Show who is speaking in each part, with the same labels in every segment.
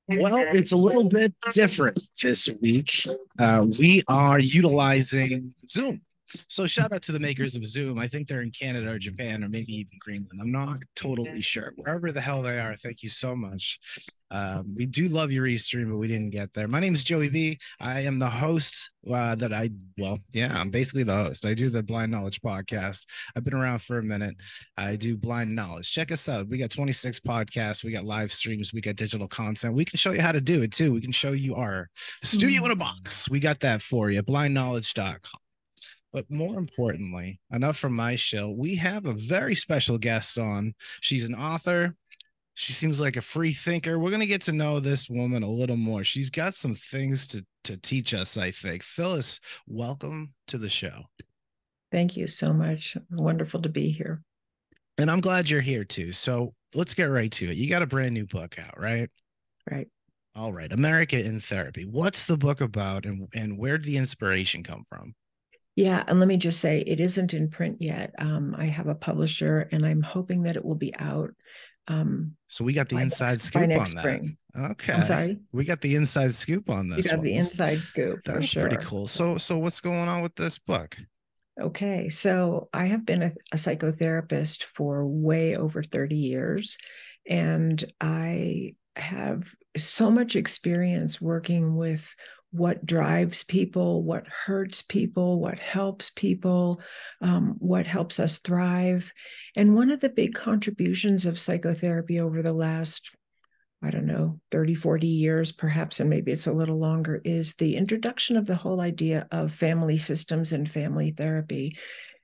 Speaker 1: Well, it's a little bit different this week. We are utilizing Zoom. So shout out to the makers of Zoom. I think they're in Canada or Japan or maybe even Greenland. I'm not totally sure. Wherever the hell they are, thank you so much. We do love your Restream, but we didn't get there. My name is Joey V. I am the host I'm basically the host. I do the Blind Knowledge podcast. I've been around for a minute. I do Blind Knowledge. Check us out. We got 26 podcasts. We got live streams. We got digital content. We can show you how to do it too. We can show you our studio in a box. We got that for you. Blindknowledge.com. But more importantly, enough from my show. We have a very special guest on. She's an author. She seems like a free thinker. We're going to get to know this woman a little more. She's got some things to teach us, I think. Phyllis, welcome to the show.
Speaker 2: Thank you so much. Wonderful to be here.
Speaker 1: And I'm glad you're here too. So let's get right to it. You got a brand new book out, right?
Speaker 2: Right.
Speaker 1: All right. America in Therapy. What's the book about and where did the inspiration come from?
Speaker 2: Yeah. And let me just say, it isn't in print yet. I have a publisher and I'm hoping that it will be out.
Speaker 1: So we got the inside scoop
Speaker 2: by next
Speaker 1: on that.
Speaker 2: spring.
Speaker 1: Okay.
Speaker 2: I'm sorry?
Speaker 1: We got the inside scoop on this.
Speaker 2: You got the inside scoop for
Speaker 1: That's
Speaker 2: sure.
Speaker 1: pretty cool. So what's going on with this book?
Speaker 2: Okay. So I have been a psychotherapist for way over 30 years. And I have so much experience working with what drives people, what hurts people, what helps people, what helps us thrive. And one of the big contributions of psychotherapy over the last, I don't know, 30, 40 years, perhaps, and maybe it's a little longer, is the introduction of the whole idea of family systems and family therapy.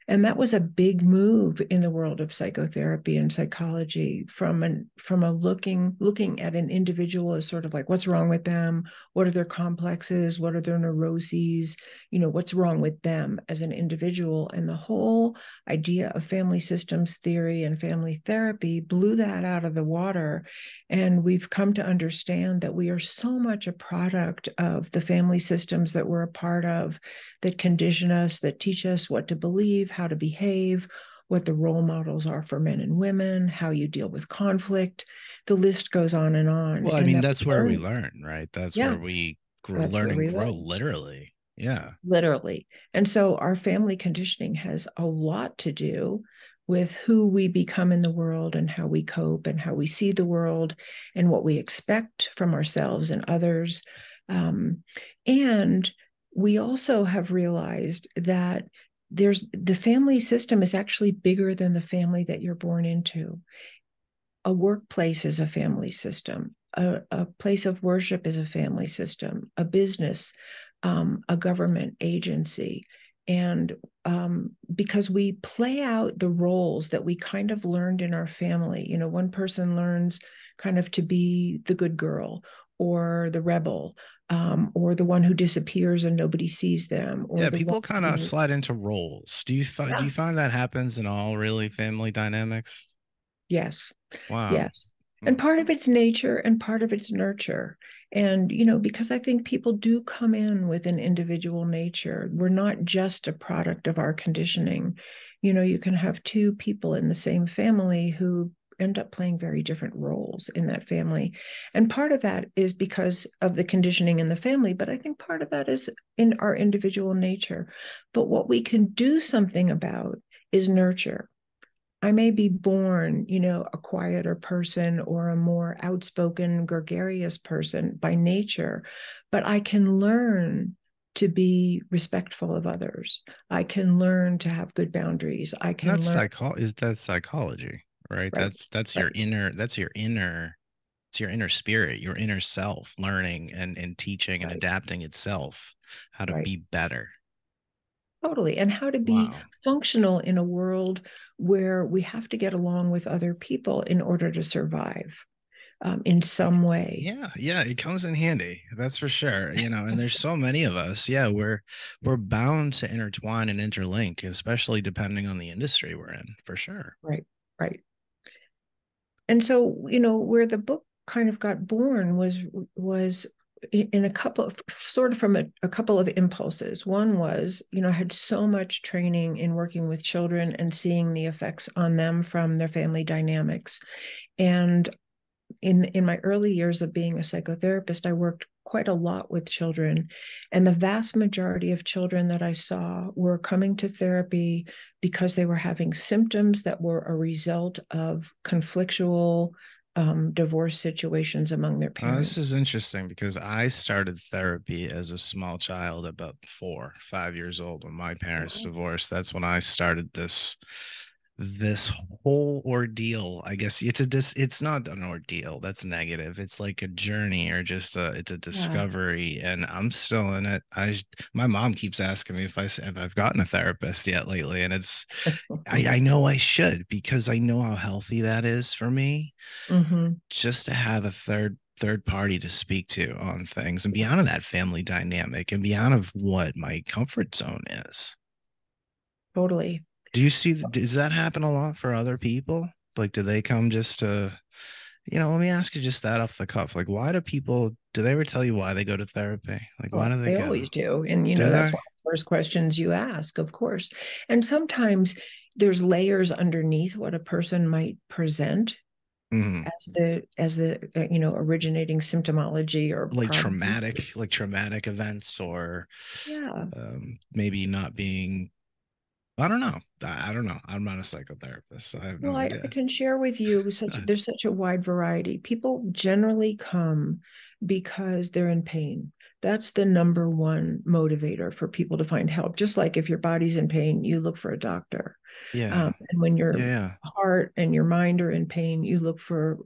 Speaker 2: And that was a big move in the world of psychotherapy and psychology from a looking at an individual as sort of like what's wrong with them, what are their complexes, what are their neuroses, what's wrong with them as an individual. And the whole idea of family systems theory and family therapy blew that out of the water. And we've come to understand that we are so much a product of the family systems that we're a part of, that condition us, that teach us what to believe, how to behave, what the role models are for men and women, how you deal with conflict. The list goes on and on.
Speaker 1: Well, I mean, that's where we learn, right? That's where we learn and grow, literally. Yeah.
Speaker 2: Literally. And so our family conditioning has a lot to do with who we become in the world and how we cope and how we see the world and what we expect from ourselves and others. And we also have realized that the family system is actually bigger than the family that you're born into. A workplace is a family system. A place of worship is a family system. A business, a government agency. And because we play out the roles that we kind of learned in our family, one person learns kind of to be the good girl or the rebel, or the one who disappears and nobody sees them. Or
Speaker 1: people kind of slide into roles. Do you find that happens in all really family dynamics?
Speaker 2: Yes.
Speaker 1: Wow.
Speaker 2: Yes. And part of it's nature and part of it's nurture. And, because I think people do come in with an individual nature. We're not just a product of our conditioning. You can have two people in the same family who end up playing very different roles in that family. And part of that is because of the conditioning in the family, but I think part of that is in our individual nature. But what we can do something about is nurture. I may be born, a quieter person or a more outspoken, gregarious person by nature, but I can learn to be respectful of others. I can learn to have good boundaries. I can learn.
Speaker 1: Is that psychology, right? That's your inner spirit, your inner self learning and teaching and adapting itself how to be better.
Speaker 2: Totally. And how to be functional in a world where we have to get along with other people in order to survive in some way.
Speaker 1: Yeah, it comes in handy. That's for sure. And there's so many of us. Yeah, we're bound to intertwine and interlink, especially depending on the industry we're in, for sure.
Speaker 2: Right. And so, where the book kind of got born was in a couple of from a couple of impulses. One was, I had so much training in working with children and seeing the effects on them from their family dynamics. And in my early years of being a psychotherapist, I worked quite a lot with children, and the vast majority of children that I saw were coming to therapy because they were having symptoms that were a result of conflictual divorce situations among their
Speaker 1: This
Speaker 2: parents.
Speaker 1: is interesting because I started therapy as a small child, about 4, 5 years old, when my parents
Speaker 2: Wow.
Speaker 1: divorced. That's when I started this whole ordeal. I guess it's not an ordeal. That's negative. It's like a journey, or just it's a
Speaker 2: Yeah.
Speaker 1: discovery, and I'm still in it. My mom keeps asking me if I've gotten a therapist yet lately, and I know I should, because I know how healthy that is for me,
Speaker 2: Mm-hmm.
Speaker 1: just to have a third party to speak to on things, and beyond of that family dynamic, and beyond of what my comfort zone is.
Speaker 2: Totally.
Speaker 1: Do you see, does that happen a lot for other people? Like, do they come just to, let me ask you just that off the cuff. Like, why do they ever tell you why they go to therapy? Like, why
Speaker 2: Well,
Speaker 1: do they
Speaker 2: they
Speaker 1: go?
Speaker 2: always do. And,
Speaker 1: Do
Speaker 2: that's
Speaker 1: they?
Speaker 2: one of the first questions you ask, of course. And sometimes there's layers underneath what a person might present
Speaker 1: Mhm.
Speaker 2: as the originating symptomology or
Speaker 1: Like
Speaker 2: problem.
Speaker 1: traumatic events, or
Speaker 2: Yeah.
Speaker 1: maybe not being, I don't know. I don't know. I'm not a psychotherapist, so I have no
Speaker 2: Well, I
Speaker 1: idea.
Speaker 2: can share with you there's such a wide variety. People generally come because they're in pain. That's the number one motivator for people to find help. Just like if your body's in pain, you look for a doctor.
Speaker 1: Yeah.
Speaker 2: And when your
Speaker 1: Yeah.
Speaker 2: heart and your mind are in pain,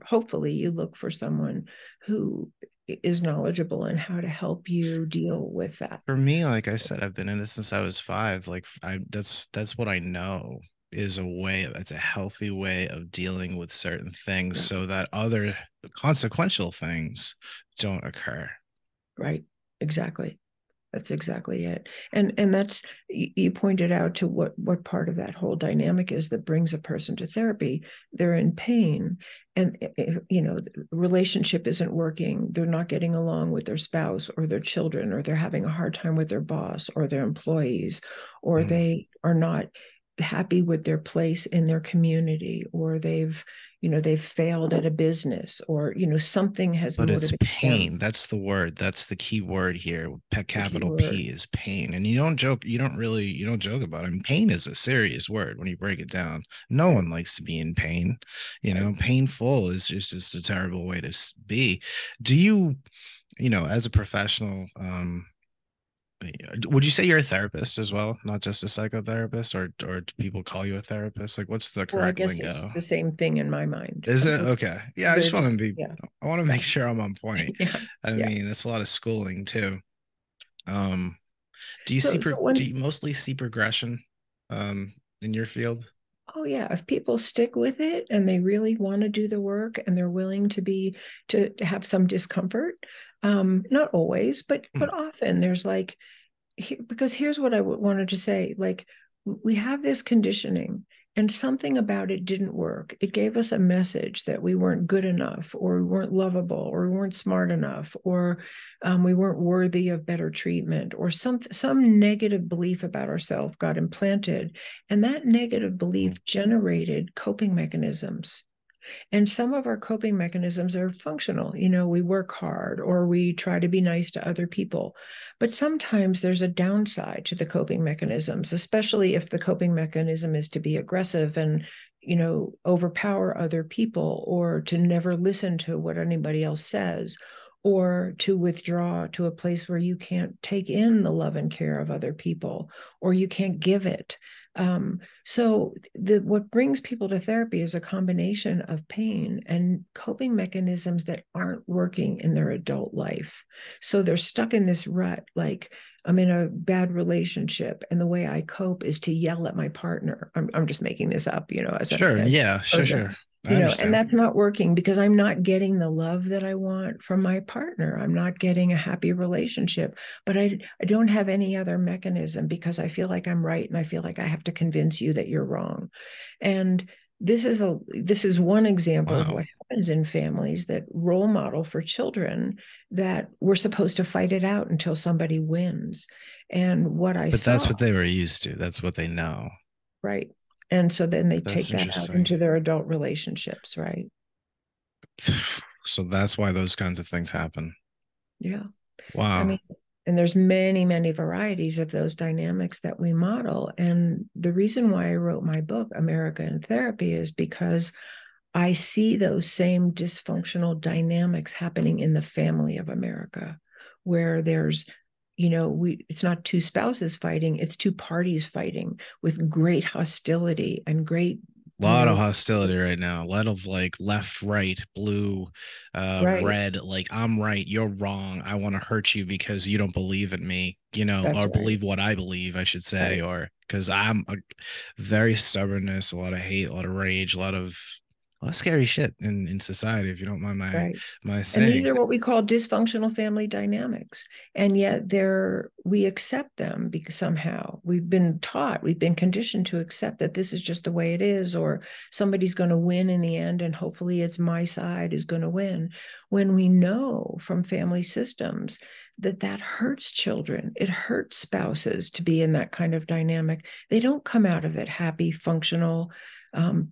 Speaker 2: hopefully, you look for someone who is knowledgeable in how to help you deal with that.
Speaker 1: For me, like I said, I've been in this since I was 5. Like, that's what I know is it's a healthy way of dealing with certain things,
Speaker 2: Yeah.
Speaker 1: so that other consequential things don't occur.
Speaker 2: Right. Exactly. That's exactly it. And that's, you pointed out to what part of that whole dynamic is that brings a person to therapy. They're in pain, and the relationship isn't working. They're not getting along with their spouse or their children, or they're having a hard time with their boss or their employees, or
Speaker 1: Mm.
Speaker 2: they are not happy with their place in their community, or they've failed at a business, or something has
Speaker 1: But it's
Speaker 2: motivated them.
Speaker 1: pain. That's the word. That's the key word here.
Speaker 2: The
Speaker 1: Capital
Speaker 2: keyword.
Speaker 1: P is pain. And you don't joke. You don't joke about it. I mean, pain is a serious word when you break it down. No
Speaker 2: Right.
Speaker 1: one likes to be in pain.
Speaker 2: Right.
Speaker 1: Painful is just a terrible way to be. Do you, as a professional, would you say you're a therapist as well, not just a psychotherapist, or do people call you a therapist? Like, what's the
Speaker 2: Well, I
Speaker 1: correct
Speaker 2: guess it's
Speaker 1: lingo?
Speaker 2: the same thing in my mind.
Speaker 1: Is it okay? Yeah, I just want to
Speaker 2: There's,
Speaker 1: be.
Speaker 2: yeah,
Speaker 1: I want to make
Speaker 2: yeah,
Speaker 1: sure I'm on point.
Speaker 2: yeah,
Speaker 1: I
Speaker 2: yeah.
Speaker 1: mean, that's a lot of schooling too. Um,
Speaker 2: So
Speaker 1: do
Speaker 2: when,
Speaker 1: you mostly see progression, in your field?
Speaker 2: oh yeah, if people stick with it and they really want to do the work and they're willing to have some discomfort, not always, but often there's like, because here's what I wanted to say, like, we have this conditioning and something about it didn't work. It gave us a message that we weren't good enough, or we weren't lovable, or we weren't smart enough, or we weren't worthy of better treatment, or some negative belief about ourselves got implanted, and that negative belief generated coping mechanisms. And some of our coping mechanisms are functional. We work hard, or we try to be nice to other people. But sometimes there's a downside to the coping mechanisms, especially if the coping mechanism is to be aggressive and, overpower other people, or to never listen to what anybody else says, or to withdraw to a place where you can't take in the love and care of other people, or you can't give it. So what brings people to therapy is a combination of pain and coping mechanisms that aren't working in their adult life. So they're stuck in this rut, like, I'm in a bad relationship, and the way I cope is to yell at my partner. I'm just making this up,
Speaker 1: Sure.
Speaker 2: as
Speaker 1: Yeah.
Speaker 2: a
Speaker 1: Sure.
Speaker 2: person.
Speaker 1: Sure. I
Speaker 2: And
Speaker 1: understand.
Speaker 2: that's not working because I'm not getting the love that I want from my partner. I'm not getting a happy relationship, but I don't have any other mechanism because I feel like I'm right and I feel like I have to convince you that you're wrong. And this is one example of
Speaker 1: Wow.
Speaker 2: what happens in families that role model for children, that we're supposed to fight it out until somebody wins. And what I
Speaker 1: But that's
Speaker 2: saw,
Speaker 1: what they were used to. That's what they know.
Speaker 2: right? And so then they
Speaker 1: That's
Speaker 2: take that out
Speaker 1: interesting.
Speaker 2: into their adult relationships, right?
Speaker 1: So that's why those kinds of things happen.
Speaker 2: Yeah. I
Speaker 1: Wow.
Speaker 2: mean, and there's many, many varieties of those dynamics that we model. And the reason why I wrote my book, America in Therapy, is because I see those same dysfunctional dynamics happening in the family of America, where there's, it's not two spouses fighting, it's two parties fighting with great hostility and great,
Speaker 1: A lot of hostility right now. A lot of like left, right, blue,
Speaker 2: right.
Speaker 1: red. Like I'm right, you're wrong. I want to hurt you because you don't believe in me,
Speaker 2: That's
Speaker 1: or
Speaker 2: right.
Speaker 1: believe what I believe, I should say,
Speaker 2: Right.
Speaker 1: or because I'm a very stubbornness, a lot of hate, a lot of rage, a lot of scary shit in society. If you don't mind
Speaker 2: Right.
Speaker 1: my
Speaker 2: And these
Speaker 1: saying.
Speaker 2: are what we call dysfunctional family dynamics. And yet we accept them because somehow we've been taught, we've been conditioned to accept that this is just the way it is, or somebody's going to win in the end, and hopefully it's my side is going to win. When we know from family systems that hurts children, it hurts spouses to be in that kind of dynamic. They don't come out of it happy, functional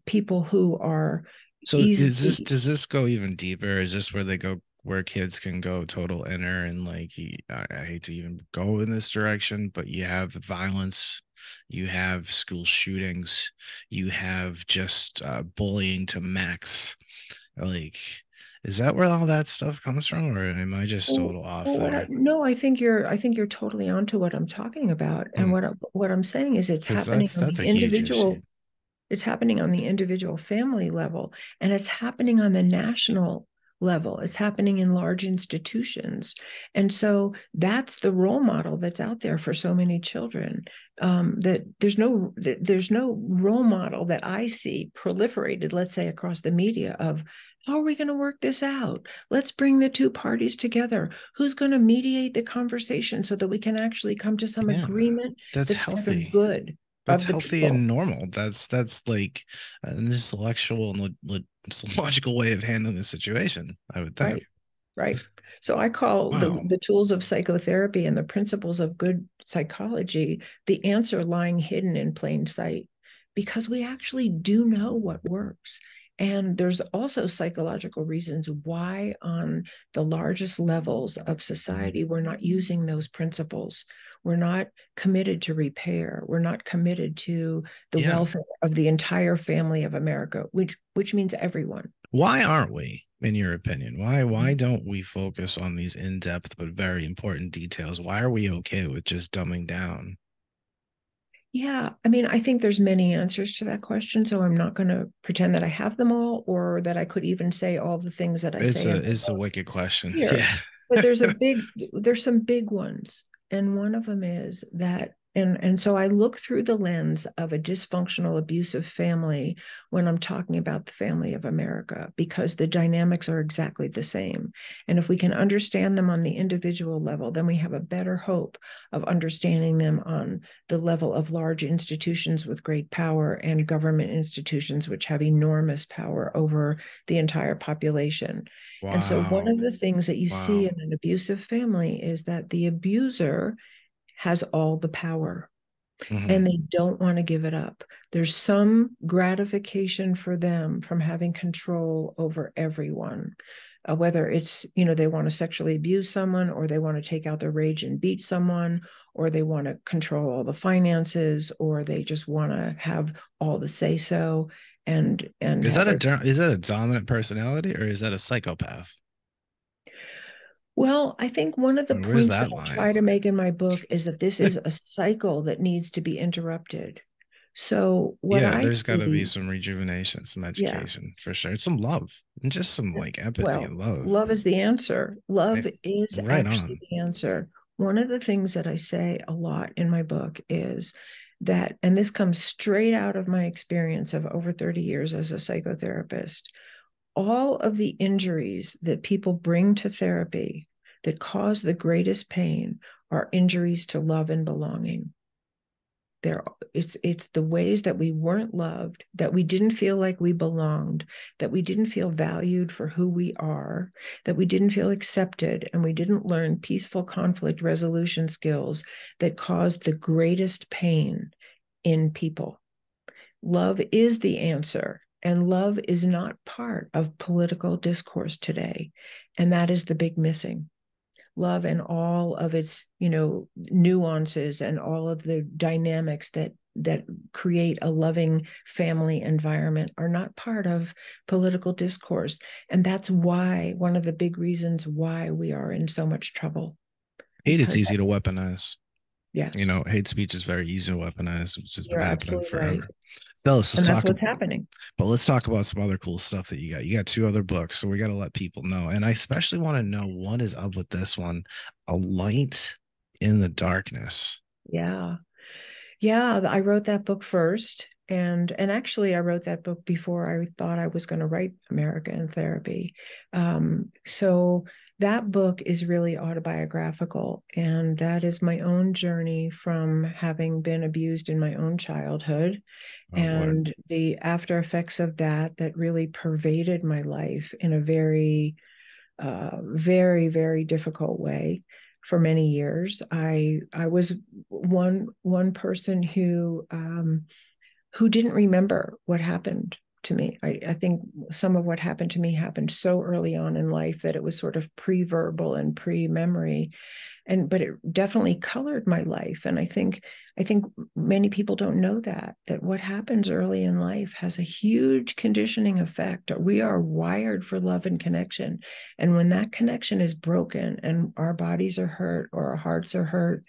Speaker 2: people who are
Speaker 1: So
Speaker 2: easily.
Speaker 1: does this go even deeper? Is this where they go where kids can go total inner and like I hate to even go in this direction, but you have violence, you have school shootings, you have just bullying to max. Like, is that where all that stuff comes from, or am I just a
Speaker 2: Well,
Speaker 1: little off
Speaker 2: well,
Speaker 1: there?
Speaker 2: no, I think you're totally onto what I'm talking about. And
Speaker 1: Hmm.
Speaker 2: what I'm saying is it's
Speaker 1: Because
Speaker 2: happening on
Speaker 1: that's
Speaker 2: the
Speaker 1: a huge issue.
Speaker 2: individual, it's happening on the individual family level, and it's happening on the national level. It's happening in large institutions. And so that's the role model that's out there for so many children. That there's no role model that I see proliferated, let's say, across the media of how are we going to work this out? Let's bring the two parties together. Who's going to mediate the conversation so that we can actually come to some
Speaker 1: Yeah,
Speaker 2: agreement
Speaker 1: that's
Speaker 2: that's for the
Speaker 1: healthy.
Speaker 2: good
Speaker 1: That's
Speaker 2: of the
Speaker 1: healthy
Speaker 2: people?
Speaker 1: and normal. That's like an intellectual and logical way of handling the situation, I would think.
Speaker 2: Right. Right. So I call
Speaker 1: Wow.
Speaker 2: the tools of psychotherapy and the principles of good psychology the answer lying hidden in plain sight, because we actually do know what works. And there's also psychological reasons why, on the largest levels of society, we're not using those principles. We're not committed to repair. We're not committed to the
Speaker 1: Yeah.
Speaker 2: welfare of the entire family of America, which means everyone.
Speaker 1: Why aren't we, in your opinion? Why don't we focus on these in-depth but very important details? Why are we okay with just dumbing down?
Speaker 2: Yeah, I mean, I think there's many answers to that question, so I'm not going to pretend that I have them all or that I could even say all the things that I say in my
Speaker 1: It's a
Speaker 2: book
Speaker 1: wicked question.
Speaker 2: here.
Speaker 1: Yeah.
Speaker 2: But there's some big ones. And one of them is that, and so I look through the lens of a dysfunctional, abusive family when I'm talking about the family of America, because the dynamics are exactly the same. And if we can understand them on the individual level, then we have a better hope of understanding them on the level of large institutions with great power and government institutions which have enormous power over the entire population. And so, one
Speaker 1: Wow.
Speaker 2: of the things that you see
Speaker 1: Wow.
Speaker 2: in an abusive family is that the abuser has all the power and
Speaker 1: Hmm.
Speaker 2: they don't want to give it up. There's some gratification for them from having control over everyone. Whether it's, they want to sexually abuse someone, or they want to take out their rage and beat someone, or they want to control all the finances, or they just want to have all the say so and have every.
Speaker 1: Is that a dominant personality or is that a psychopath?
Speaker 2: Well, I think one of the
Speaker 1: Or where's
Speaker 2: points that
Speaker 1: that
Speaker 2: I
Speaker 1: line?
Speaker 2: try to make in my book is that this is a cycle that needs to be interrupted. So what
Speaker 1: Yeah,
Speaker 2: I
Speaker 1: there's got to be
Speaker 2: see,
Speaker 1: some rejuvenation, some
Speaker 2: yeah,
Speaker 1: education for sure. It's some love and just some like empathy
Speaker 2: well,
Speaker 1: and love.
Speaker 2: love is the answer. Love is
Speaker 1: Right
Speaker 2: actually
Speaker 1: on.
Speaker 2: the answer. One of the things that I say a lot in my book is that, and this comes straight out of my experience of over 30 years as a psychotherapist, all of the injuries that people bring to therapy that cause the greatest pain are injuries to love and belonging. There, it's the ways that we weren't loved, that we didn't feel like we belonged, that we didn't feel valued for who we are, that we didn't feel accepted, and we didn't learn peaceful conflict resolution skills that caused the greatest pain in people. Love is the answer. And love is not part of political discourse today. And that is the big missing. Love and all of its, nuances and all of the dynamics that create a loving family environment are not part of political discourse. And that's why one of the big reasons why we are in so much trouble.
Speaker 1: Hate, it's
Speaker 2: Because
Speaker 1: easy to weaponize.
Speaker 2: yes,
Speaker 1: Hate speech is very easy to weaponize. It's just been
Speaker 2: you're
Speaker 1: happening
Speaker 2: absolutely right.
Speaker 1: forever. Phyllis,
Speaker 2: And that's what's happening.
Speaker 1: but let's talk about some other cool stuff that you got. You got two other books, so we got to let people know. And I especially want to know what is up with this one, A Light in the Darkness.
Speaker 2: Yeah. Yeah, I wrote that book first. And actually I wrote that book before I thought I was going to write America in Therapy. So that book is really autobiographical, and that is my own journey from having been abused in my own childhood
Speaker 1: Oh, Lord.
Speaker 2: and the after effects of that really pervaded my life in a very very, very difficult way for many years. I was one person who didn't remember what happened to me. I think some of what happened to me happened so early on in life that it was sort of pre-verbal and pre-memory, but it definitely colored my life. And I think many people don't know that what happens early in life has a huge conditioning effect. We are wired for love and connection, and when that connection is broken and our bodies are hurt or our hearts are hurt,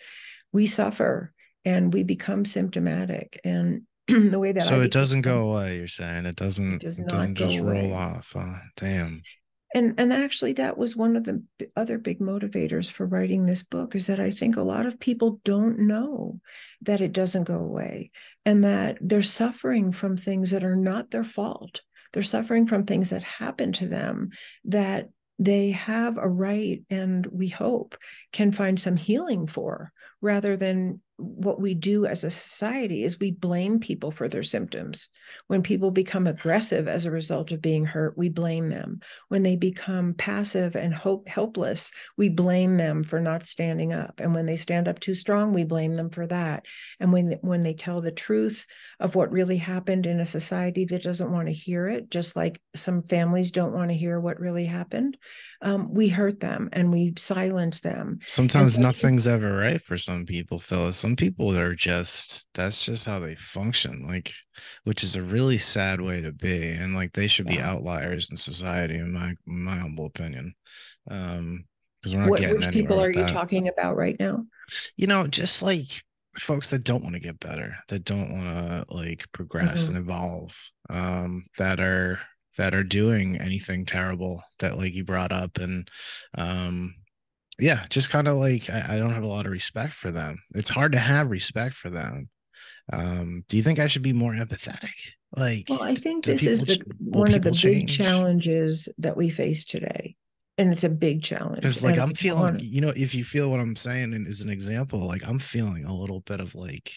Speaker 2: we suffer and we become symptomatic. And the way that I
Speaker 1: So it
Speaker 2: became
Speaker 1: doesn't go away, you're saying? It
Speaker 2: it
Speaker 1: doesn't
Speaker 2: does
Speaker 1: it
Speaker 2: not
Speaker 1: doesn't
Speaker 2: go
Speaker 1: just roll
Speaker 2: away.
Speaker 1: off. Damn.
Speaker 2: And actually, that was one of the other big motivators for writing this book, is that I think a lot of people don't know that it doesn't go away, and that they're suffering from things that are not their fault. They're suffering from things that happen to them that they have a right, and we hope can find some healing for, rather than what we do as a society is we blame people for their symptoms. When people become aggressive as a result of being hurt, we blame them. When they become passive and helpless, we blame them for not standing up. And when they stand up too strong, we blame them for that. And when they tell the truth of what really happened in a society that doesn't want to hear it, just like some families don't want to hear what really happened, we hurt them and we silence them. And
Speaker 1: Sometimes
Speaker 2: so,
Speaker 1: nothing's ever right for some people, Phyllis. Some people are just that's just how they function, like, which is a really sad way to be. And like they should be
Speaker 2: yeah.
Speaker 1: outliers in society, in my humble opinion. Because we're not getting
Speaker 2: Which
Speaker 1: anywhere
Speaker 2: people are
Speaker 1: with
Speaker 2: you
Speaker 1: that.
Speaker 2: talking about right now?
Speaker 1: Just like folks that don't want to get better, that don't want to like progress and
Speaker 2: Mhm.
Speaker 1: evolve, that are doing anything terrible that like you brought up. And um yeah, just kind of like I don't have a lot of respect for them. It's hard to have respect for them. Do you think I should be more empathetic? Like,
Speaker 2: Well, I think
Speaker 1: do
Speaker 2: this is
Speaker 1: people
Speaker 2: the
Speaker 1: will
Speaker 2: one of the
Speaker 1: people
Speaker 2: big
Speaker 1: change?
Speaker 2: challenges that we face today. And it's a big challenge.
Speaker 1: Because like
Speaker 2: And
Speaker 1: I'm
Speaker 2: I don't
Speaker 1: feeling,
Speaker 2: want to,
Speaker 1: if you feel what I'm saying and as an example, like I'm feeling a little bit of like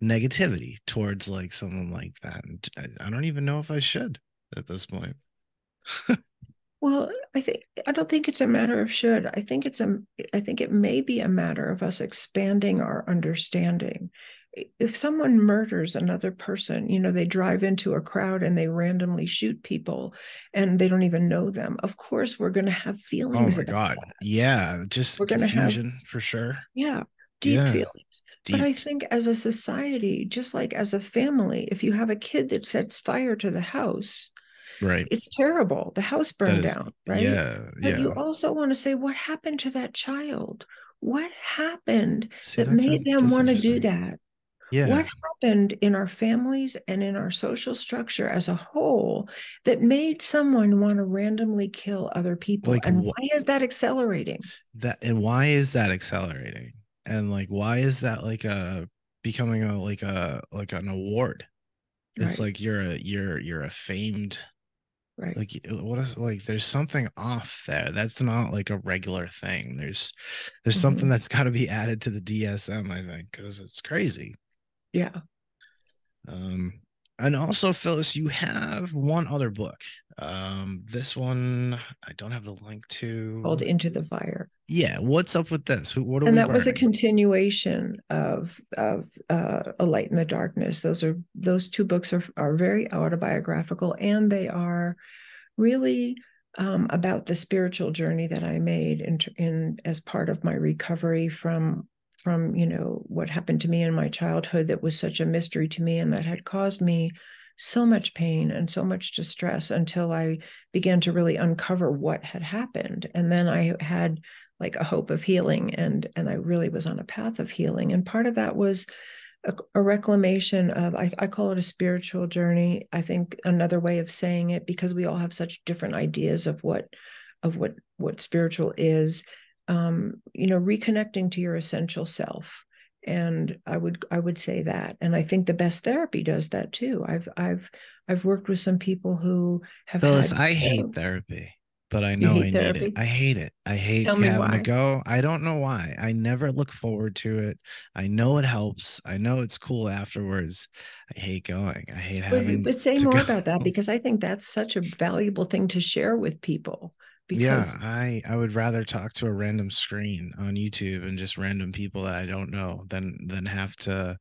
Speaker 1: negativity towards like someone like that. And I don't even know if I should at this point.
Speaker 2: well, I don't think it's a matter of should. I think it may be a matter of us expanding our understanding. If someone murders another person, they drive into a crowd and they randomly shoot people and they don't even know them. Of course, we're going to have
Speaker 1: Oh
Speaker 2: feelings
Speaker 1: my
Speaker 2: about
Speaker 1: God.
Speaker 2: that.
Speaker 1: Yeah,
Speaker 2: We're
Speaker 1: just
Speaker 2: going to have,
Speaker 1: confusion for sure.
Speaker 2: yeah, deep
Speaker 1: Yeah,
Speaker 2: feelings. But I
Speaker 1: deep.
Speaker 2: think as a society, just like as a family, if you have a kid that sets fire to the house,
Speaker 1: Right.
Speaker 2: it's terrible. The house
Speaker 1: That
Speaker 2: burned
Speaker 1: is,
Speaker 2: down, right?
Speaker 1: yeah,
Speaker 2: But
Speaker 1: yeah.
Speaker 2: you also want to say, what happened to that child? What happened
Speaker 1: See,
Speaker 2: that made them
Speaker 1: that's
Speaker 2: want to do
Speaker 1: interesting.
Speaker 2: that? What
Speaker 1: Yeah.
Speaker 2: happened in our families and in our social structure as a whole that made someone want to randomly kill other people?
Speaker 1: Like
Speaker 2: And why is that accelerating?
Speaker 1: that, and why is that accelerating? And like, why is that like becoming a like an award? It's
Speaker 2: Right,
Speaker 1: like you're a famed,
Speaker 2: right.
Speaker 1: like what is like there's something off there. That's not like a regular thing. There's something
Speaker 2: Mhm.
Speaker 1: that's got to be added to the DSM, I think, because it's crazy.
Speaker 2: Yeah.
Speaker 1: Um, and also, Phyllis, you have one other book. This one I don't have the link
Speaker 2: called
Speaker 1: to.
Speaker 2: Into the Fire.
Speaker 1: Yeah, what's up with this? What are
Speaker 2: And
Speaker 1: we
Speaker 2: that was a
Speaker 1: burning?
Speaker 2: continuation of A Light in the Darkness. Those two books are very autobiographical, and they are really about the spiritual journey that I made in as part of my recovery from what happened to me in my childhood that was such a mystery to me and that had caused me so much pain and so much distress until I began to really uncover what had happened. And then I had like a hope of healing, and I really was on a path of healing. And part of that was a reclamation of, I call it a spiritual journey. I think another way of saying it, because we all have such different ideas of what spiritual is, reconnecting to your essential self. And I would say that. And I think the best therapy does that too. I've worked with some people who have
Speaker 1: Phyllis,
Speaker 2: had
Speaker 1: I hate therapy, but I
Speaker 2: you
Speaker 1: know I
Speaker 2: hate
Speaker 1: need it.
Speaker 2: therapy.
Speaker 1: I hate it. I hate
Speaker 2: Tell me
Speaker 1: having to
Speaker 2: why.
Speaker 1: go. I don't know why. I never look forward to it. I know it helps. I know it's cool afterwards. I hate going. I hate having
Speaker 2: But say
Speaker 1: to
Speaker 2: more
Speaker 1: go.
Speaker 2: about that, because I think that's such a valuable thing to share with people.
Speaker 1: Yeah,
Speaker 2: Because
Speaker 1: I would rather talk to a random screen on YouTube and just random people that I don't know than have to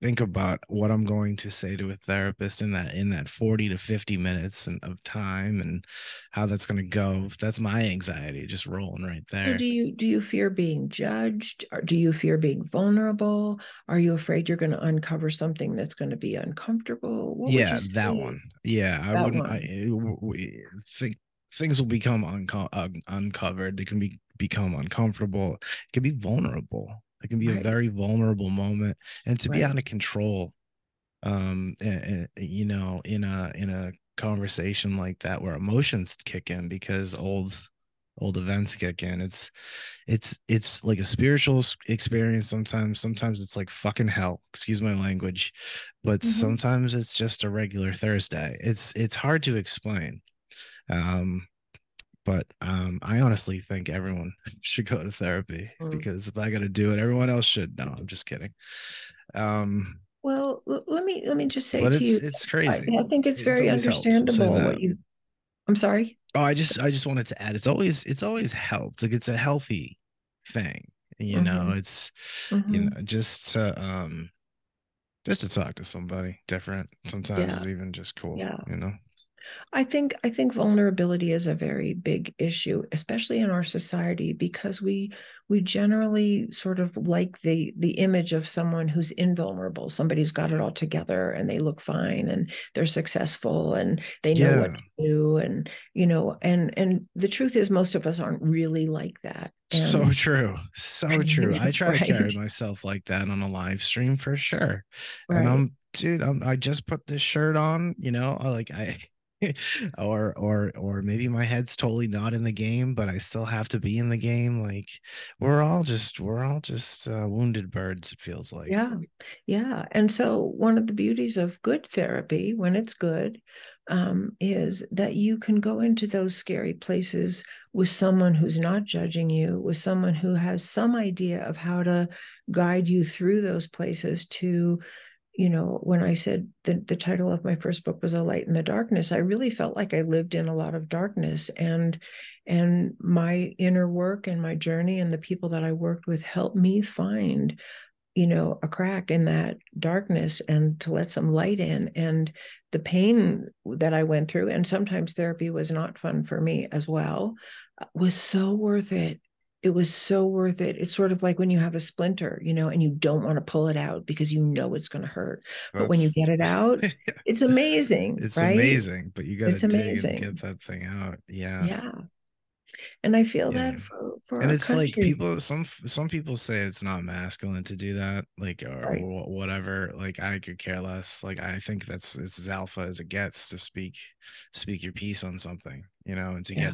Speaker 1: think about what I'm going to say to a therapist in that 40 to 50 minutes of time and how that's going to go. That's my anxiety just rolling right
Speaker 2: so
Speaker 1: there.
Speaker 2: do you fear being judged, or do you fear being vulnerable? Are you afraid you're going to uncover something that's going to be uncomfortable? What would you
Speaker 1: Yeah, that
Speaker 2: say
Speaker 1: one. Yeah, I
Speaker 2: that
Speaker 1: wouldn't.
Speaker 2: one?
Speaker 1: Think things will become uncovered. They can become uncomfortable. It can be vulnerable. It can be a
Speaker 2: Right,
Speaker 1: very vulnerable moment, and to be
Speaker 2: right.
Speaker 1: out of control. In a conversation like that where emotions kick in because old events kick in. It's like a spiritual experience sometimes. Sometimes it's like fucking hell, excuse my language, but
Speaker 2: Mm-hmm.
Speaker 1: sometimes it's just a regular Thursday. It's hard to explain. um but I honestly think everyone should go to therapy,
Speaker 2: Mm.
Speaker 1: because if I got to do it, everyone else should. No, I'm just kidding. um
Speaker 2: Well, let me just say
Speaker 1: but
Speaker 2: to you,
Speaker 1: it's
Speaker 2: I,
Speaker 1: crazy.
Speaker 2: I think it's
Speaker 1: It's
Speaker 2: very
Speaker 1: always helps. We'll say
Speaker 2: understandable
Speaker 1: that.
Speaker 2: what you. I'm sorry.
Speaker 1: Oh, I just wanted to add, it's always helped. Like it's a healthy thing.
Speaker 2: Mm-hmm.
Speaker 1: It's
Speaker 2: Mm-hmm.
Speaker 1: just to talk to somebody different sometimes
Speaker 2: Yeah,
Speaker 1: is even just cool.
Speaker 2: yeah. I think vulnerability is a very big issue, especially in our society, because we generally sort of like the image of someone who's invulnerable, somebody who's got it all together and they look fine and they're successful and they know what
Speaker 1: Yeah,
Speaker 2: to do, and the truth is most of us aren't really like that.
Speaker 1: so
Speaker 2: And
Speaker 1: true. So true. I try to carry
Speaker 2: right,
Speaker 1: myself like that on a live stream for sure. And
Speaker 2: right.
Speaker 1: dude, I just put this shirt on, like I or maybe my head's totally not in the game, but I still have to be in the game. Like we're all just wounded birds, it feels like.
Speaker 2: Yeah, yeah. And so, one of the beauties of good therapy, when it's good, is that you can go into those scary places with someone who's not judging you, with someone who has some idea of how to guide you through those places to, when I said the title of my first book was A Light in the Darkness, I really felt like I lived in a lot of darkness, and my inner work and my journey and the people that I worked with helped me find a crack in that darkness and to let some light in. And the pain that I went through, and sometimes therapy was not fun for me as well, was so worth it. It was so worth it. It's sort of like when you have a splinter, and you don't want to pull it out because you know it's going to hurt. But when you
Speaker 1: That's
Speaker 2: get it out, it's amazing,
Speaker 1: it's
Speaker 2: right?
Speaker 1: amazing, but you got to
Speaker 2: It's
Speaker 1: dig and get
Speaker 2: amazing.
Speaker 1: that thing out. Yeah.
Speaker 2: Yeah. And I feel
Speaker 1: Yeah.
Speaker 2: that for
Speaker 1: And
Speaker 2: our
Speaker 1: it's like
Speaker 2: country.
Speaker 1: some people say it's not masculine to do that, like
Speaker 2: Right.
Speaker 1: or whatever. Like I could care less. Like I think it's as alpha as it gets to speak your piece on something, and to
Speaker 2: Yeah.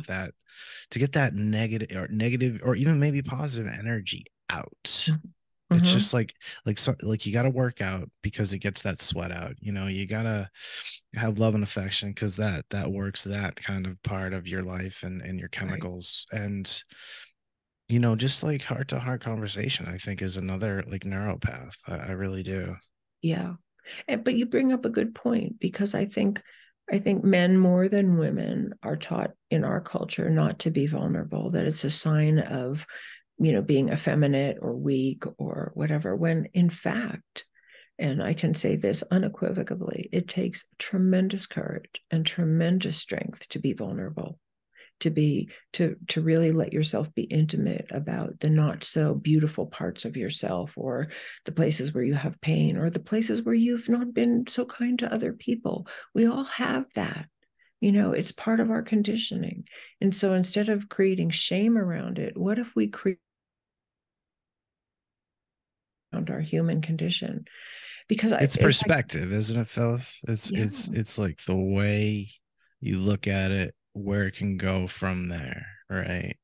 Speaker 1: get that negative or even maybe positive energy out. It's
Speaker 2: Mm-hmm.
Speaker 1: just like you got to work out because it gets that sweat out. You got to have love and affection because that works that kind of part of your life and your
Speaker 2: Right.
Speaker 1: chemicals. And just like heart to heart conversation, I think is another like neuropath. I really do.
Speaker 2: Yeah. But you bring up a good point, because I think I think men more than women are taught in our culture not to be vulnerable, that it's a sign of, being effeminate or weak or whatever, when in fact, and I can say this unequivocally, it takes tremendous courage and tremendous strength to be vulnerable, to really let yourself be intimate about the not so beautiful parts of yourself, or the places where you have pain, or the places where you've not been so kind to other people. We all have that. It's part of our conditioning. And so instead of creating shame around it, what if we create around our human condition? Because
Speaker 1: It's
Speaker 2: if I,
Speaker 1: perspective, isn't it, Phyllis? It's
Speaker 2: yeah,
Speaker 1: it's it's like the way you look at it, where it can go from there, right?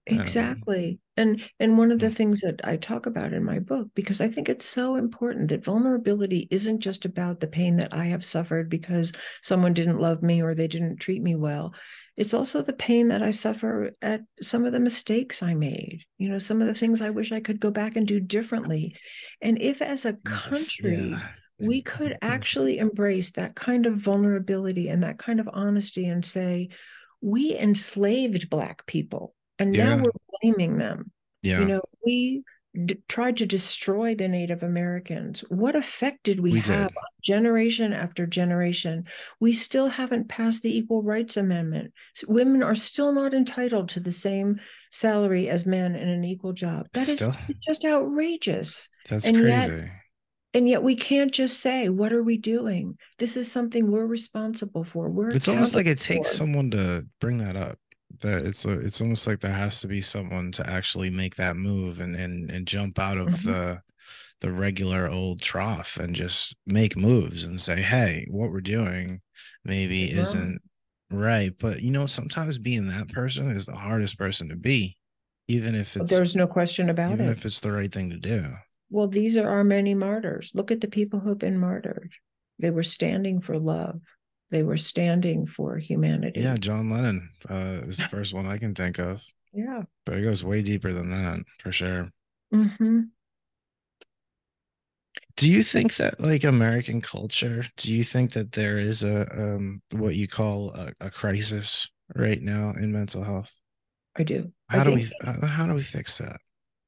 Speaker 1: Um,
Speaker 2: exactly. And one of the
Speaker 1: mm,
Speaker 2: things that I talk about in my book, because I think it's so important, that vulnerability isn't just about the pain that I have suffered because someone didn't love me or they didn't treat me well. It's also the pain that I suffer at some of the mistakes I made, some of the things I wish I could go back and do differently. And if as a
Speaker 1: Jesus,
Speaker 2: country,
Speaker 1: yeah.
Speaker 2: we could actually embrace that kind of vulnerability and that kind of honesty and say, we enslaved Black people and now
Speaker 1: Yeah,
Speaker 2: we're blaming them.
Speaker 1: yeah,
Speaker 2: We tried to destroy the Native Americans. What effect did we
Speaker 1: we
Speaker 2: have
Speaker 1: did.
Speaker 2: on generation after generation? We still haven't passed the Equal Rights Amendment. Women are still not entitled to the same salary as men in an equal job. That is
Speaker 1: Still,
Speaker 2: just outrageous.
Speaker 1: that's
Speaker 2: And yet,
Speaker 1: crazy.
Speaker 2: and yet we can't just say, what are we doing? This is something we're responsible for. We're
Speaker 1: It's almost like
Speaker 2: accountable
Speaker 1: it takes
Speaker 2: for.
Speaker 1: someone to bring that up. That it's almost like there has to be someone to actually make that move and jump out of
Speaker 2: Mhm.
Speaker 1: the regular old trough and just make moves and say, hey, what we're doing maybe
Speaker 2: Is wrong.
Speaker 1: isn't right. But sometimes being that person is the hardest person to be, even if it's
Speaker 2: There's no question about
Speaker 1: even
Speaker 2: it.
Speaker 1: if it's the right thing to do.
Speaker 2: Well, these are our many martyrs. Look at the people who've been martyred. They were standing for love. They were standing for
Speaker 1: Yeah,
Speaker 2: humanity.
Speaker 1: John Lennon is the first one I can think of,
Speaker 2: Yeah.
Speaker 1: but it goes way deeper than that for sure.
Speaker 2: Hmm.
Speaker 1: Do you think that like American culture, do you think that there is a what you call a crisis right now in mental health?
Speaker 2: I do. I
Speaker 1: How do
Speaker 2: think,
Speaker 1: we how do we fix that?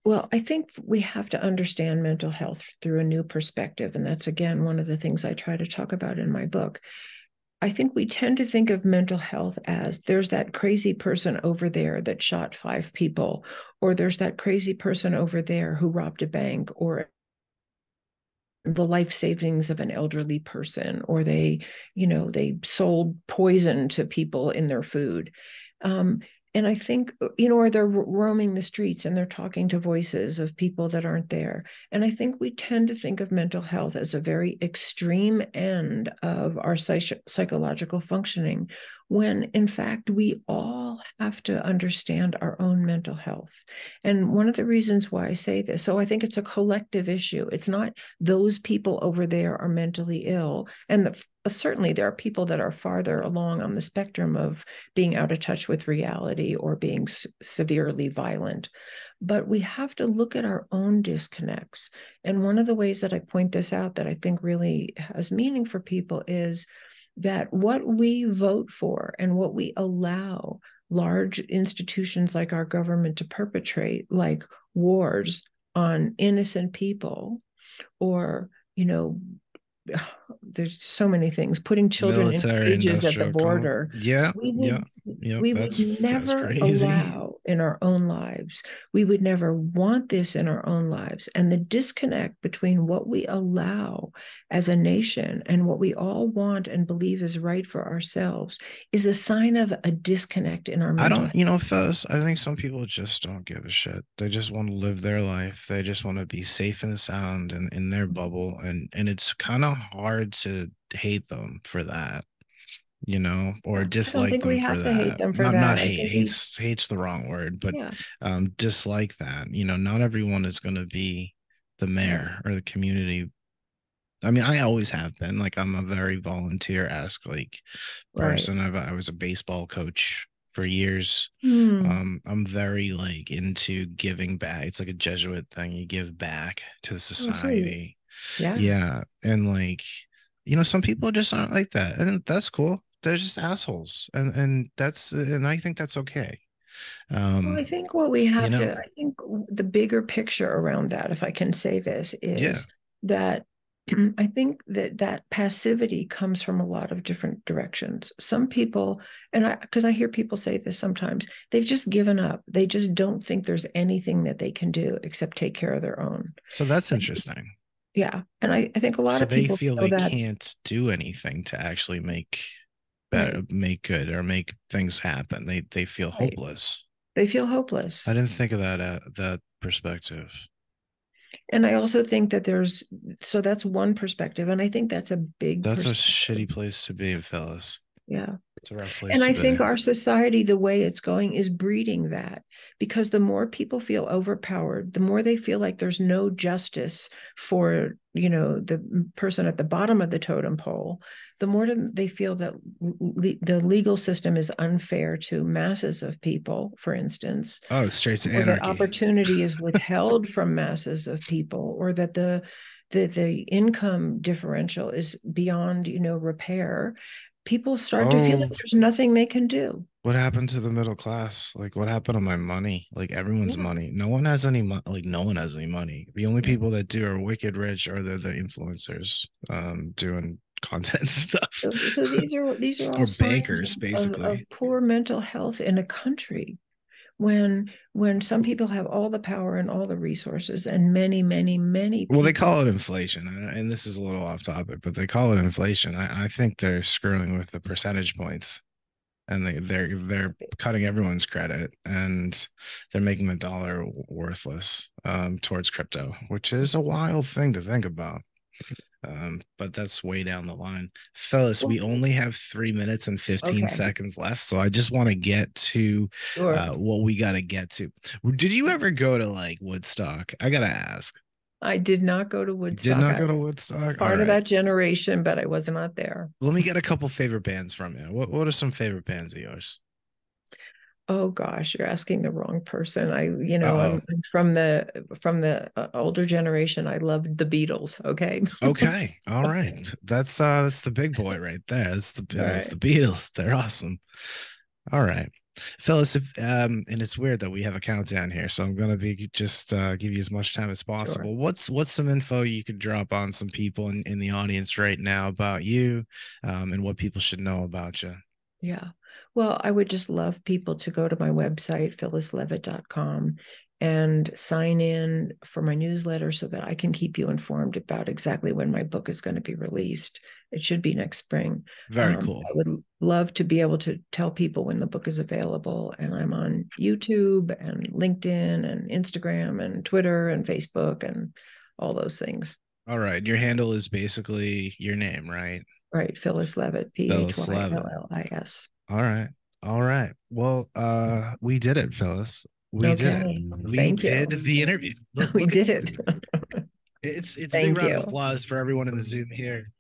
Speaker 2: well, I think we have to understand mental health through a new perspective. And that's, again, one of the things I try to talk about in my book. I think we tend to think of mental health as there's that crazy person over there that shot 5 people, or there's that crazy person over there who robbed a bank, or the life savings of an elderly person, or they sold poison to people in their food. um, and I think, or they're roaming the streets and they're talking to voices of people that aren't there. And I think we tend to think of mental health as a very extreme end of our psychological functioning, when in fact we all have to understand our own mental health. And one of the reasons why I say this, so I think it's a collective issue. It's not those people over there are mentally ill. And certainly there are people that are farther along on the spectrum of being out of touch with reality or being severely violent. But we have to look at our own disconnects. And one of the ways that I point this out that I think really has meaning for people is that what we vote for and what we allow large institutions like our government to perpetrate, like wars on innocent people, or there's so many things, putting children in
Speaker 1: Military
Speaker 2: cages at the
Speaker 1: industrial
Speaker 2: border.
Speaker 1: Yeah,
Speaker 2: we
Speaker 1: yeah,
Speaker 2: would
Speaker 1: yeah.
Speaker 2: we would
Speaker 1: That's
Speaker 2: never
Speaker 1: crazy.
Speaker 2: allow in our own lives. We would never want this in our own lives. And the disconnect between what we allow as a nation and what we all want and believe is right for ourselves is a sign of a disconnect in our
Speaker 1: I
Speaker 2: mental
Speaker 1: don't,
Speaker 2: health.
Speaker 1: fellas, I think some people just don't give a shit. They just want to live their life. They just want to be safe and sound and in their bubble. And it's kind of hard to hate them for that, or
Speaker 2: Yeah, I don't
Speaker 1: dislike
Speaker 2: think we
Speaker 1: them for
Speaker 2: have to hate
Speaker 1: that.
Speaker 2: them for
Speaker 1: Not
Speaker 2: that. I
Speaker 1: hate.
Speaker 2: think we,
Speaker 1: Hate's the wrong word, but
Speaker 2: yeah,
Speaker 1: dislike that. Not everyone is going to be the
Speaker 2: right,
Speaker 1: mayor or the community. I mean, I always have been. Like, I'm a very volunteer-esque like
Speaker 2: right.
Speaker 1: person. I was a baseball coach for years.
Speaker 2: Hmm.
Speaker 1: I'm very like into giving back. It's like a Jesuit thing. You give back to
Speaker 2: Oh, sweet.
Speaker 1: society.
Speaker 2: Yeah.
Speaker 1: Yeah. And like some people just aren't like that, and that's cool. They're just assholes, and I think that's okay.
Speaker 2: Well,
Speaker 1: Um,
Speaker 2: I think what we
Speaker 1: you
Speaker 2: have
Speaker 1: know,
Speaker 2: to, I think the bigger picture around that, if I can say this,
Speaker 1: yeah.
Speaker 2: is that I think that that passivity comes from a lot of different directions. Some people, and because I hear people say this sometimes, they've just given up. They just don't think there's anything that they can do except take care of their own.
Speaker 1: So that's interesting.
Speaker 2: Yeah. And I think a lot
Speaker 1: So
Speaker 2: of
Speaker 1: they
Speaker 2: people
Speaker 1: feel
Speaker 2: feel
Speaker 1: they
Speaker 2: that,
Speaker 1: can't do anything to actually make better,
Speaker 2: right,
Speaker 1: make good, or make things happen. They feel
Speaker 2: right.
Speaker 1: hopeless.
Speaker 2: They feel
Speaker 1: I
Speaker 2: hopeless.
Speaker 1: didn't think of that perspective.
Speaker 2: And I also think that so that's one perspective. And I think that's a big
Speaker 1: That's a
Speaker 2: perspective.
Speaker 1: shitty place to be, Phyllis.
Speaker 2: Yeah.
Speaker 1: It's a rough
Speaker 2: And
Speaker 1: place to
Speaker 2: I
Speaker 1: be.
Speaker 2: think our society, the way it's going, is breeding that because the more people feel overpowered, the more they feel like there's no justice for, the person at the bottom of the totem pole, the more they feel that the legal system is unfair to masses of people, for instance,
Speaker 1: Oh, straight to
Speaker 2: or that
Speaker 1: anarchy.
Speaker 2: opportunity is withheld from masses of people, or that the income differential is beyond repair. People start to feel like
Speaker 1: Oh,
Speaker 2: there's nothing they can do.
Speaker 1: what happened to the middle class? Like, what happened to my money? Like, everyone's
Speaker 2: Yeah,
Speaker 1: money. No one has any money. Like, no one has any money. The only
Speaker 2: yeah.
Speaker 1: people that do are wicked rich, or they're the influencers, doing content stuff,
Speaker 2: So these are all
Speaker 1: or
Speaker 2: signs
Speaker 1: bankers,
Speaker 2: of
Speaker 1: basically.
Speaker 2: poor mental health in a country when some people have all the power and all the resources, and many, many, many
Speaker 1: Well, they
Speaker 2: people.
Speaker 1: call it inflation, and this is a little off topic, but they call it inflation. I think they're screwing with the percentage points, and they're cutting everyone's credit, and they're making the dollar worthless, towards crypto, which is a wild thing to think about. But that's way down the line. Phyllis, we
Speaker 2: Well,
Speaker 1: only have 3 minutes and 15
Speaker 2: okay,
Speaker 1: seconds left. So I just want to get to
Speaker 2: sure.
Speaker 1: what we got to get to. Did you ever go to like Woodstock? I got to ask.
Speaker 2: I did not go to
Speaker 1: You did
Speaker 2: Woodstock.
Speaker 1: not
Speaker 2: I
Speaker 1: go to
Speaker 2: was
Speaker 1: Woodstock? All
Speaker 2: part of
Speaker 1: right.
Speaker 2: that generation, but I was not there.
Speaker 1: Let me get a couple favorite bands from you. What are some favorite bands of yours?
Speaker 2: Oh gosh, you're asking the wrong person.
Speaker 1: Uh-oh.
Speaker 2: I'm from the older generation. I loved the Beatles. Okay.
Speaker 1: Okay. All right. That's the big boy right there.
Speaker 2: All
Speaker 1: It's
Speaker 2: right.
Speaker 1: the Beatles. They're awesome. All right. Phyllis, and it's weird that we have a countdown here, so I'm gonna be just give you as much time as
Speaker 2: Sure.
Speaker 1: possible. What's some info you could drop on some people in the audience right now about you, and what people should know about you?
Speaker 2: Yeah. Well, I would just love people to go to my website, phyllisleavitt.com, and sign in for my newsletter so that I can keep you informed about exactly when my book is going to be released. It should be next spring.
Speaker 1: Very cool.
Speaker 2: I would love to be able to tell people when the book is available. And I'm on YouTube and LinkedIn and Instagram and Twitter and Facebook and all those things.
Speaker 1: All right. Your handle is basically your name, right?
Speaker 2: Right. Phyllis Leavitt,
Speaker 1: Phyllis Leavitt.
Speaker 2: Phyllis.
Speaker 1: All right. All right. Well, we did it, Phyllis. We did it.
Speaker 2: Okay.
Speaker 1: We
Speaker 2: Thank
Speaker 1: did
Speaker 2: you.
Speaker 1: the interview. Look,
Speaker 2: We
Speaker 1: look at
Speaker 2: did it.
Speaker 1: it's a big
Speaker 2: Thank
Speaker 1: round of
Speaker 2: you.
Speaker 1: applause for everyone in the Zoom here.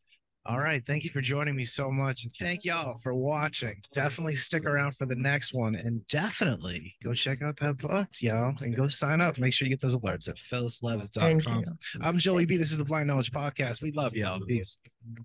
Speaker 1: All right. Thank you for joining me so much. And thank y'all for watching. Definitely stick around for the next one. And definitely go check out that book, y'all. And go sign up. Make sure you get those alerts at
Speaker 2: Thank
Speaker 1: phyllislevitt.com.
Speaker 2: you.
Speaker 1: I'm Joey
Speaker 2: Thank
Speaker 1: B. This is the Blind Knowledge Podcast. We love y'all. Peace.
Speaker 2: you.